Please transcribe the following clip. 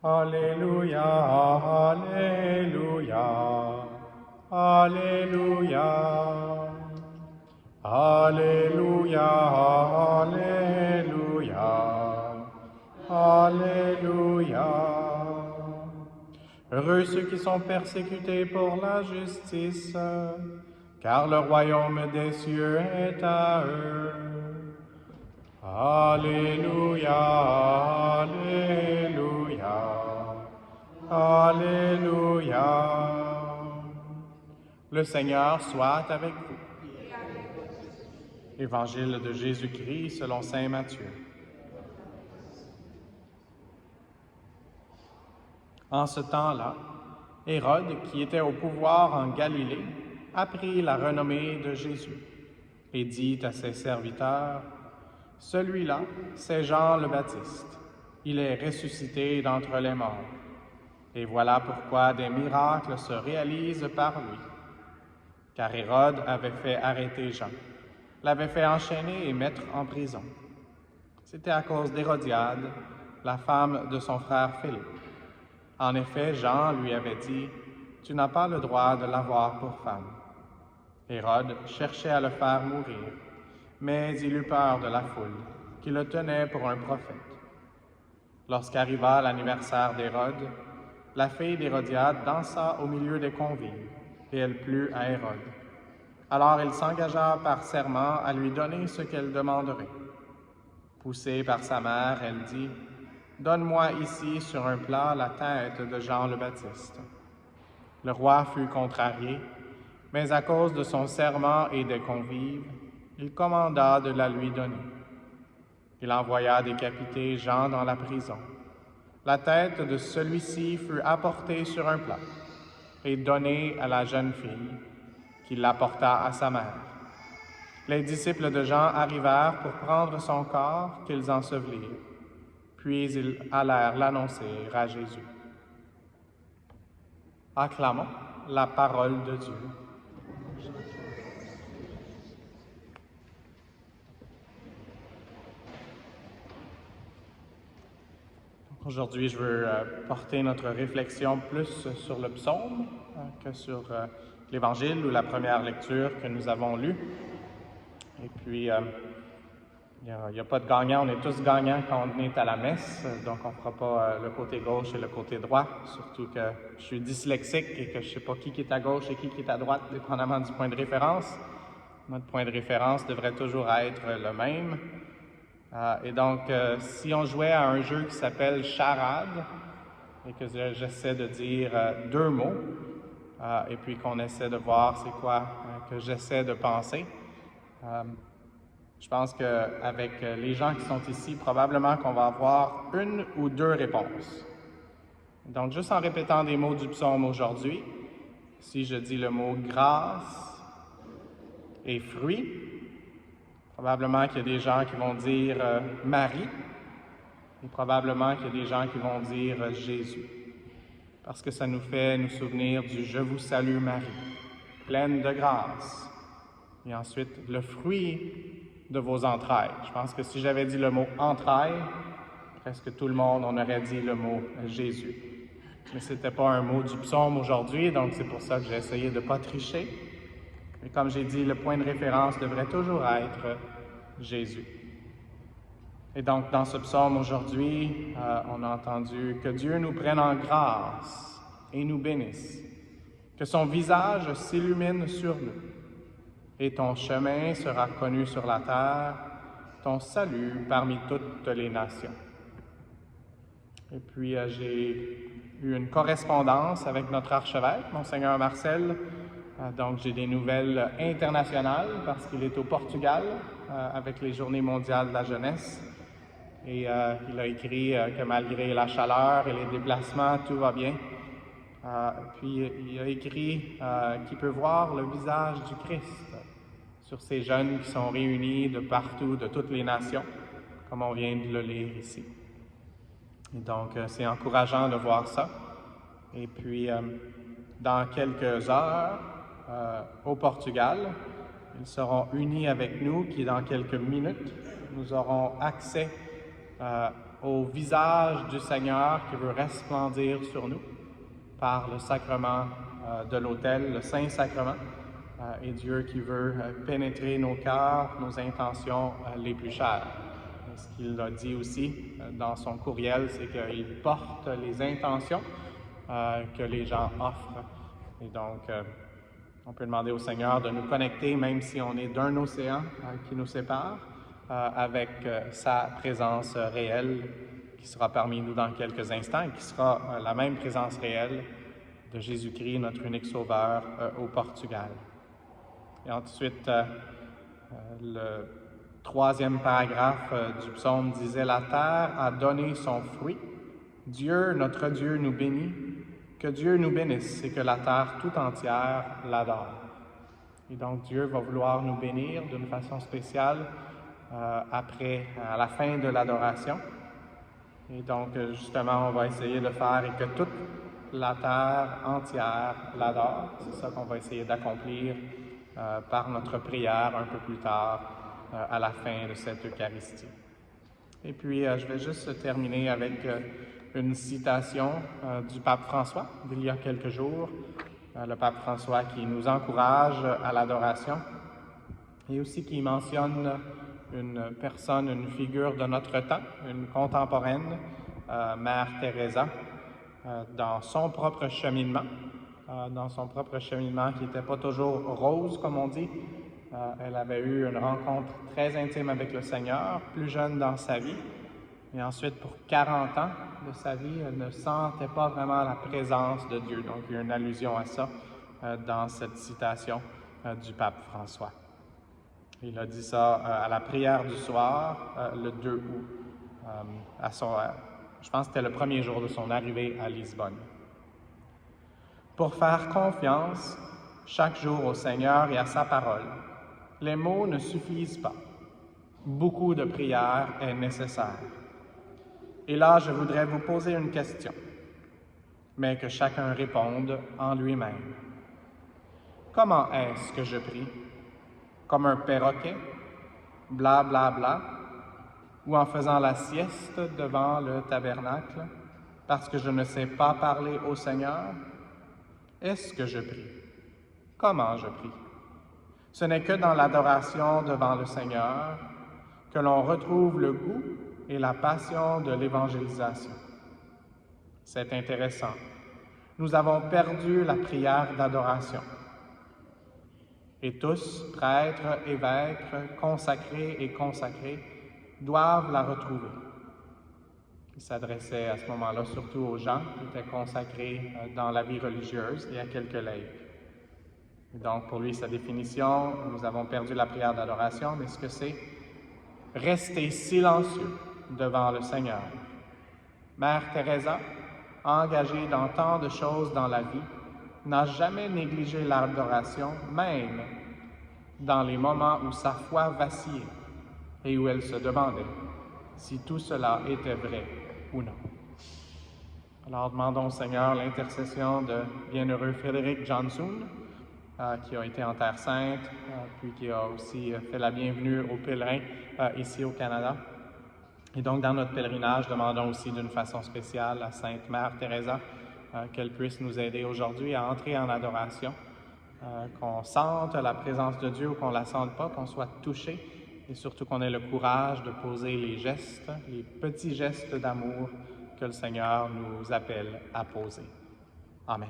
Alléluia, Alléluia, Alléluia, Alléluia, Alléluia, Alléluia. Heureux ceux qui sont persécutés pour la justice, car le royaume des cieux est à eux. Alléluia, Alléluia, Alléluia. Le Seigneur soit avec vous. Évangile de Jésus-Christ selon saint Matthieu. En ce temps-là, Hérode, qui était au pouvoir en Galilée, apprit la renommée de Jésus et dit à ses serviteurs: « Celui-là, c'est Jean le Baptiste. Il est ressuscité d'entre les morts. Et voilà pourquoi des miracles se réalisent par lui. Car Hérode avait fait arrêter Jean, l'avait fait enchaîner et mettre en prison. C'était à cause d'Hérodiade, la femme de son frère Philippe. En effet, Jean lui avait dit: « Tu n'as pas le droit de l'avoir pour femme. » Hérode cherchait à le faire mourir, mais il eut peur de la foule, qui le tenait pour un prophète. Lorsqu'arriva l'anniversaire d'Hérode, la fille d'Hérodiade dansa au milieu des convives, et elle plut à Hérode. Alors il s'engagea par serment à lui donner ce qu'elle demanderait. Poussée par sa mère, elle dit: « Donne-moi ici sur un plat la tête de Jean le Baptiste. » Le roi fut contrarié, mais à cause de son serment et des convives, il commanda de la lui donner. Il envoya décapiter Jean dans la prison. La tête de celui-ci fut apportée sur un plat et donnée à la jeune fille, qui l'apporta à sa mère. Les disciples de Jean arrivèrent pour prendre son corps qu'ils ensevelirent. Puis ils allèrent l'annoncer à Jésus. Acclamons la parole de Dieu. Aujourd'hui, je veux porter notre réflexion plus sur le psaume que sur l'Évangile ou la première lecture que nous avons lue. Et puis, il n'y a pas de gagnant, on est tous gagnants quand on est à la messe, donc on ne fera pas le côté gauche et le côté droit, surtout que je suis dyslexique et que je ne sais pas qui est à gauche et qui est à droite, dépendamment du point de référence. Notre point de référence devrait toujours être le même. Et donc, si on jouait à un jeu qui s'appelle Charade, et que j'essaie de dire deux mots, et puis qu'on essaie de voir c'est quoi que j'essaie de penser, je pense qu'avec les gens qui sont ici, probablement qu'on va avoir une ou deux réponses. Donc, juste en répétant des mots du psaume aujourd'hui, si je dis le mot « grâce » et « fruit », probablement qu'il y a des gens qui vont dire « Marie » et probablement qu'il y a des gens qui vont dire « Jésus », parce que ça nous fait nous souvenir du « Je vous salue Marie », pleine de grâce. Et ensuite, le fruit de vos entrailles. Je pense que si j'avais dit le mot « entrailles », presque tout le monde, on aurait dit le mot « Jésus ». Mais ce n'était pas un mot du psaume aujourd'hui, donc c'est pour ça que j'ai essayé de ne pas tricher. Mais comme j'ai dit, le point de référence devrait toujours être Jésus. Et donc, dans ce psaume aujourd'hui, on a entendu que Dieu nous prenne en grâce et nous bénisse, que son visage s'illumine sur nous, et ton chemin sera connu sur la terre, ton salut parmi toutes les nations. Et puis, j'ai eu une correspondance avec notre archevêque, Monseigneur Marcel. Donc, j'ai des nouvelles internationales parce qu'il est au Portugal avec les Journées mondiales de la jeunesse. Et il a écrit que malgré la chaleur et les déplacements, tout va bien. Puis, il a écrit qu'il peut voir le visage du Christ sur ces jeunes qui sont réunis de partout, de toutes les nations, comme on vient de le lire ici. Et donc, c'est encourageant de voir ça. Et puis, dans quelques heures, au Portugal, ils seront unis avec nous, qui dans quelques minutes, nous aurons accès au visage du Seigneur qui veut resplendir sur nous par le sacrement de l'autel, le Saint-Sacrement, et Dieu qui veut pénétrer nos cœurs, nos intentions les plus chères. Et ce qu'il a dit aussi dans son courriel, c'est qu'il porte les intentions que les gens offrent. Et donc, on peut demander au Seigneur de nous connecter, même si on est d'un océan qui nous sépare, avec sa présence réelle qui sera parmi nous dans quelques instants et qui sera la même présence réelle de Jésus-Christ, notre unique Sauveur, au Portugal. Et ensuite, le troisième paragraphe du psaume disait « La terre a donné son fruit. Dieu, notre Dieu, nous bénit. Que Dieu nous bénisse et que la terre tout entière l'adore. » Et donc, Dieu va vouloir nous bénir d'une façon spéciale à la fin de l'adoration. Et donc, justement, on va essayer de faire et que toute la terre entière l'adore. C'est ça qu'on va essayer d'accomplir par notre prière un peu plus tard à la fin de cette Eucharistie. Et puis, je vais juste terminer avec une citation du pape François d'il y a quelques jours. Le pape François qui nous encourage à l'adoration et aussi qui mentionne une personne, une figure de notre temps, une contemporaine, Mère Teresa, dans son propre cheminement qui n'était pas toujours rose, comme on dit. Elle avait eu une rencontre très intime avec le Seigneur, plus jeune dans sa vie. Et ensuite, pour 40 ans de sa vie, elle ne sentait pas vraiment la présence de Dieu. Donc, il y a une allusion à ça dans cette citation du pape François. Il a dit ça à la prière du soir, le 2 août, je pense que c'était le premier jour de son arrivée à Lisbonne. Pour faire confiance chaque jour au Seigneur et à sa parole, les mots ne suffisent pas. Beaucoup de prière est nécessaire. Et là, je voudrais vous poser une question, mais que chacun réponde en lui-même. Comment est-ce que je prie? Comme un perroquet, bla bla bla, ou en faisant la sieste devant le tabernacle, parce que je ne sais pas parler au Seigneur? Est-ce que je prie? Comment je prie? Ce n'est que dans l'adoration devant le Seigneur que l'on retrouve le goût et la passion de l'évangélisation. C'est intéressant. Nous avons perdu la prière d'adoration. Et tous, prêtres, évêques, consacrés et consacrées, doivent la retrouver. Il s'adressait à ce moment-là surtout aux gens qui étaient consacrés dans la vie religieuse et à quelques laïcs. Et donc, pour lui, sa définition, nous avons perdu la prière d'adoration, mais ce que c'est? Rester silencieux devant le Seigneur. Mère Teresa, engagée dans tant de choses dans la vie, n'a jamais négligé l'adoration, même dans les moments où sa foi vacillait et où elle se demandait si tout cela était vrai ou non. Alors demandons au Seigneur l'intercession de bienheureux Frédéric Johnson, qui a été en Terre Sainte, puis qui a aussi fait la bienvenue aux pèlerins ici au Canada. Et donc, dans notre pèlerinage, demandons aussi d'une façon spéciale à Sainte Mère Teresa qu'elle puisse nous aider aujourd'hui à entrer en adoration, qu'on sente la présence de Dieu ou qu'on ne la sente pas, qu'on soit touché et surtout qu'on ait le courage de poser les gestes, les petits gestes d'amour que le Seigneur nous appelle à poser. Amen.